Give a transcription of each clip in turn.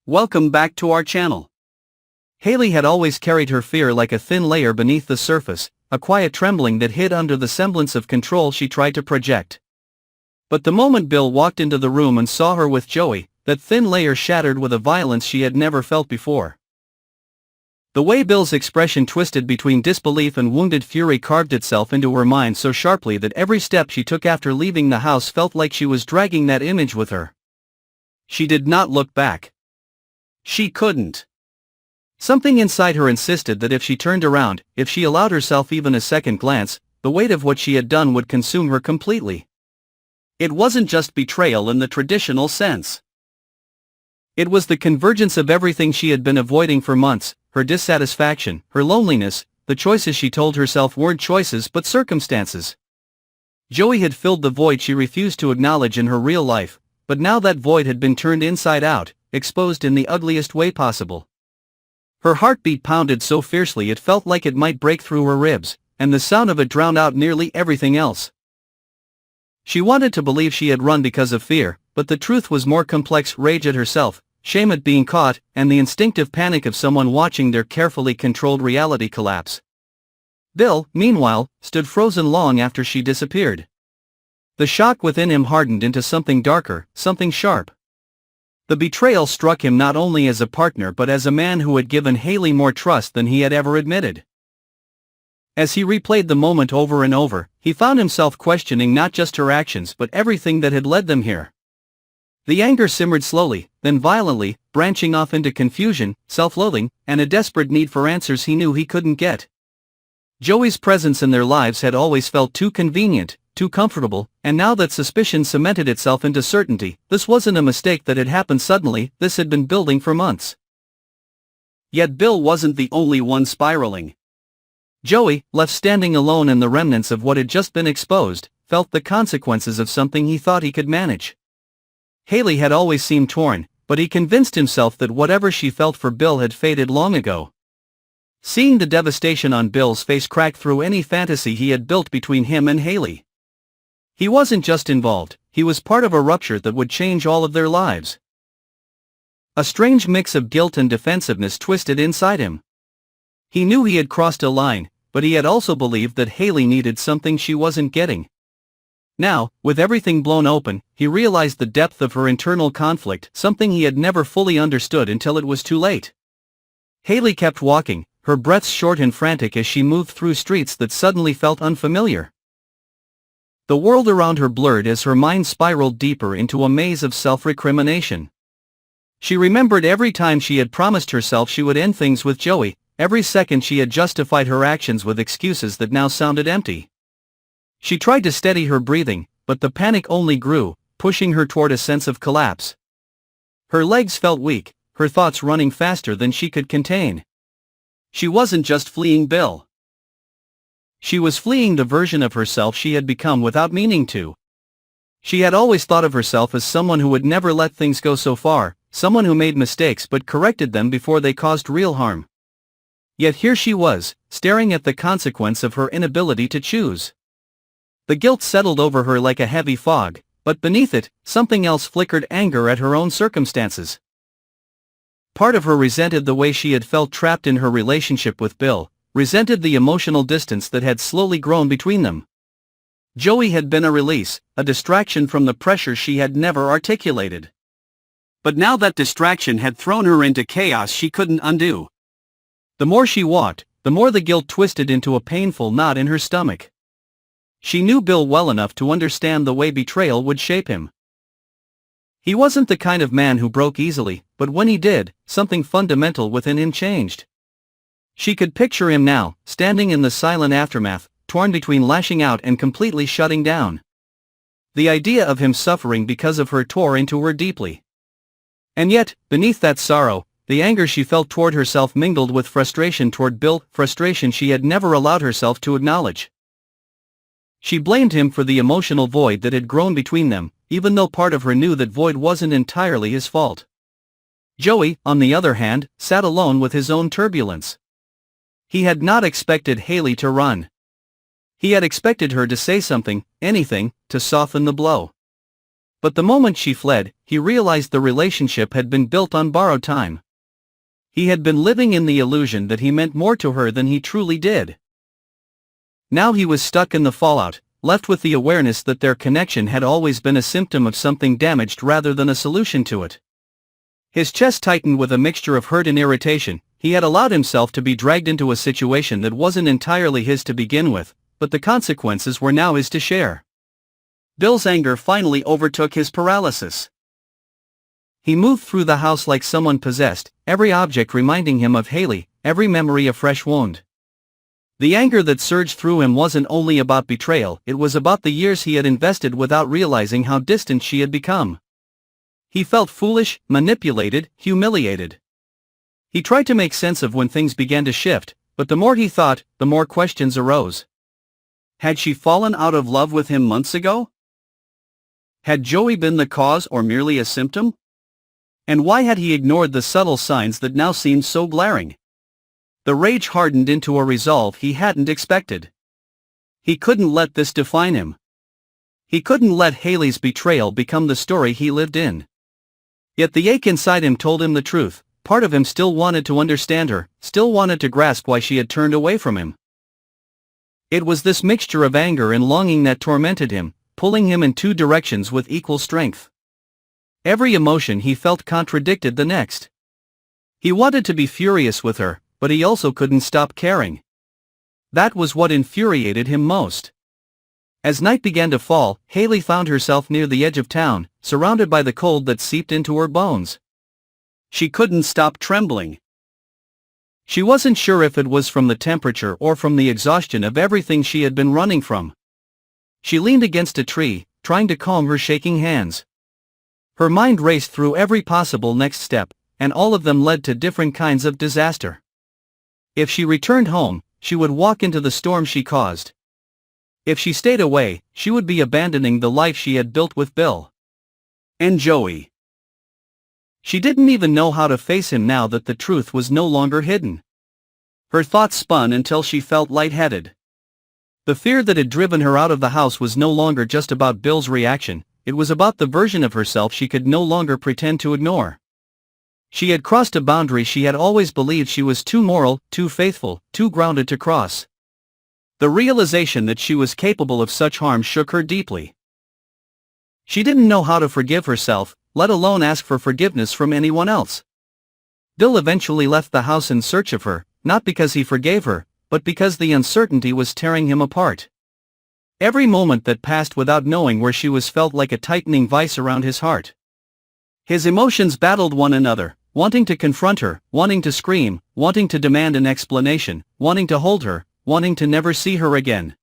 Welcome back to our channel. Hayley had always carried her fear like a thin layer beneath the surface, a quiet trembling that hid under the semblance of control she tried to project. But the moment Bill walked into the room and saw her with Joey, that thin layer shattered with a violence she had never felt before. The way Bill's expression twisted between disbelief and wounded fury carved itself into her mind so sharply that every step she took after leaving the house felt like she was dragging that image with her. She did not look back. She couldn't. Something inside her insisted that if she turned around, if she allowed herself even a second glance, the weight of what she had done would consume her completely. It wasn't just betrayal in the traditional sense. It was the convergence of everything she had been avoiding for months, her dissatisfaction, her loneliness, the choices she told herself weren't choices but circumstances. Joey had filled the void she refused to acknowledge in her real life, but now that void had been turned inside out, exposed in the ugliest way possible. Her heartbeat pounded so fiercely it felt like it might break through her ribs, and the sound of it drowned out nearly everything else. She wanted to believe she had run because of fear, but the truth was more complex: rage at herself, shame at being caught, and the instinctive panic of someone watching their carefully controlled reality collapse. Bill, meanwhile, stood frozen long after she disappeared. The shock within him hardened into something darker, something sharp. The betrayal struck him not only as a partner but as a man who had given Hayley more trust than he had ever admitted. As he replayed the moment over and over, he found himself questioning not just her actions but everything that had led them here. The anger simmered slowly, then violently, branching off into confusion, self-loathing, and a desperate need for answers he knew he couldn't get. Joey's presence in their lives had always felt too convenient, too comfortable, and now that suspicion cemented itself into certainty, this wasn't a mistake that had happened suddenly, this had been building for months. Yet Bill wasn't the only one spiraling. Joey, left standing alone in the remnants of what had just been exposed, felt the consequences of something he thought he could manage. Hayley had always seemed torn, but he convinced himself that whatever she felt for Bill had faded long ago. Seeing the devastation on Bill's face cracked through any fantasy he had built between him and Hayley. He wasn't just involved, he was part of a rupture that would change all of their lives. A strange mix of guilt and defensiveness twisted inside him. He knew he had crossed a line, but he had also believed that Hayley needed something she wasn't getting. Now, with everything blown open, he realized the depth of her internal conflict, something he had never fully understood until it was too late. Hayley kept walking, her breaths short and frantic as she moved through streets that suddenly felt unfamiliar. The world around her blurred as her mind spiraled deeper into a maze of self-recrimination. She remembered every time she had promised herself she would end things with Joey, every second she had justified her actions with excuses that now sounded empty. She tried to steady her breathing, but the panic only grew, pushing her toward a sense of collapse. Her legs felt weak, her thoughts running faster than she could contain. She wasn't just fleeing Bill. She was fleeing the version of herself she had become without meaning to. She had always thought of herself as someone who would never let things go so far, someone who made mistakes but corrected them before they caused real harm. Yet here she was, staring at the consequence of her inability to choose. The guilt settled over her like a heavy fog, but beneath it, something else flickered: anger at her own circumstances. Part of her resented the way she had felt trapped in her relationship with Bill, resented the emotional distance that had slowly grown between them. Joey had been a release, a distraction from the pressure she had never articulated. But now that distraction had thrown her into chaos she couldn't undo. The more she walked, the more the guilt twisted into a painful knot in her stomach. She knew Bill well enough to understand the way betrayal would shape him. He wasn't the kind of man who broke easily, but when he did, something fundamental within him changed. She could picture him now, standing in the silent aftermath, torn between lashing out and completely shutting down. The idea of him suffering because of her tore into her deeply. And yet, beneath that sorrow, the anger she felt toward herself mingled with frustration toward Bill, frustration she had never allowed herself to acknowledge. She blamed him for the emotional void that had grown between them, even though part of her knew that void wasn't entirely his fault. Joey, on the other hand, sat alone with his own turbulence. He had not expected Hayley to run. He had expected her to say something, anything, to soften the blow. But the moment she fled, he realized the relationship had been built on borrowed time. He had been living in the illusion that he meant more to her than he truly did. Now he was stuck in the fallout, left with the awareness that their connection had always been a symptom of something damaged rather than a solution to it. His chest tightened with a mixture of hurt and irritation. He had allowed himself to be dragged into a situation that wasn't entirely his to begin with, but the consequences were now his to share. Bill's anger finally overtook his paralysis. He moved through the house like someone possessed, every object reminding him of Hayley, every memory a fresh wound. The anger that surged through him wasn't only about betrayal, it was about the years he had invested without realizing how distant she had become. He felt foolish, manipulated, humiliated. He tried to make sense of when things began to shift, but the more he thought, the more questions arose. Had she fallen out of love with him months ago? Had Joey been the cause or merely a symptom? And why had he ignored the subtle signs that now seemed so glaring? The rage hardened into a resolve he hadn't expected. He couldn't let this define him. He couldn't let Hayley's betrayal become the story he lived in. Yet the ache inside him told him the truth. Part of him still wanted to understand her, still wanted to grasp why she had turned away from him. It was this mixture of anger and longing that tormented him, pulling him in two directions with equal strength. Every emotion he felt contradicted the next. He wanted to be furious with her, but he also couldn't stop caring. That was what infuriated him most. As night began to fall, Hayley found herself near the edge of town, surrounded by the cold that seeped into her bones. She couldn't stop trembling. She wasn't sure if it was from the temperature or from the exhaustion of everything she had been running from. She leaned against a tree, trying to calm her shaking hands. Her mind raced through every possible next step, and all of them led to different kinds of disaster. If she returned home, she would walk into the storm she caused. If she stayed away, she would be abandoning the life she had built with Bill and Joey. She didn't even know how to face him now that the truth was no longer hidden. Her thoughts spun until she felt lightheaded. The fear that had driven her out of the house was no longer just about Bill's reaction, it was about the version of herself she could no longer pretend to ignore. She had crossed a boundary she had always believed she was too moral, too faithful, too grounded to cross. The realization that she was capable of such harm shook her deeply. She didn't know how to forgive herself, let alone ask for forgiveness from anyone else. Bill eventually left the house in search of her, not because he forgave her, but because the uncertainty was tearing him apart. Every moment that passed without knowing where she was felt like a tightening vice around his heart. His emotions battled one another, wanting to confront her, wanting to scream, wanting to demand an explanation, wanting to hold her, wanting to never see her again.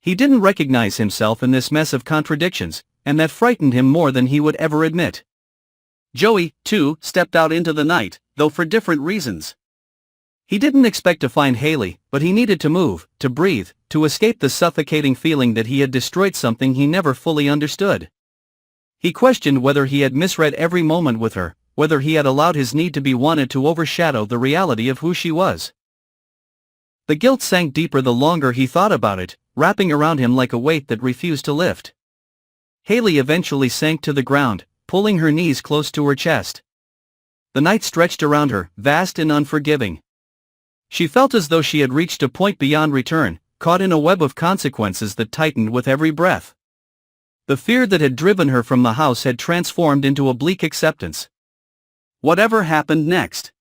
He didn't recognize himself in this mess of contradictions, and that frightened him more than he would ever admit. Joey, too, stepped out into the night, though for different reasons. He didn't expect to find Hayley, but he needed to move, to breathe, to escape the suffocating feeling that he had destroyed something he never fully understood. He questioned whether he had misread every moment with her, whether he had allowed his need to be wanted to overshadow the reality of who she was. The guilt sank deeper the longer he thought about it, wrapping around him like a weight that refused to lift. Hayley eventually sank to the ground, pulling her knees close to her chest. The night stretched around her, vast and unforgiving. She felt as though she had reached a point beyond return, caught in a web of consequences that tightened with every breath. The fear that had driven her from the house had transformed into a bleak acceptance. Whatever happened next?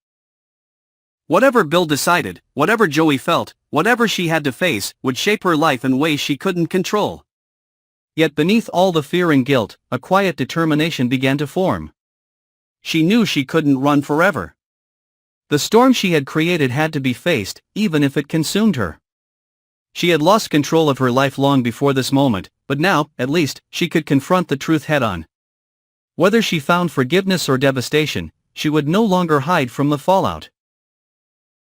Whatever Bill decided, whatever Joey felt, whatever she had to face, would shape her life in ways she couldn't control. Yet beneath all the fear and guilt, a quiet determination began to form. She knew she couldn't run forever. The storm she had created had to be faced, even if it consumed her. She had lost control of her life long before this moment, but now, at least, she could confront the truth head-on. Whether she found forgiveness or devastation, she would no longer hide from the fallout.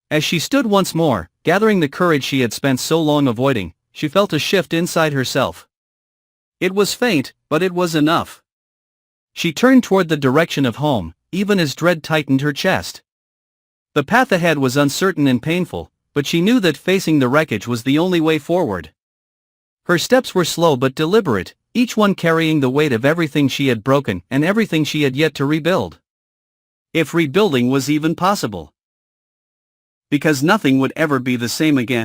As she stood once more, gathering the courage she had spent so long avoiding, she felt a shift inside herself. It was faint, but it was enough. She turned toward the direction of home, even as dread tightened her chest. The path ahead was uncertain and painful, but she knew that facing the wreckage was the only way forward. Her steps were slow but deliberate, each one carrying the weight of everything she had broken and everything she had yet to rebuild. If rebuilding was even possible. Because nothing would ever be the same again.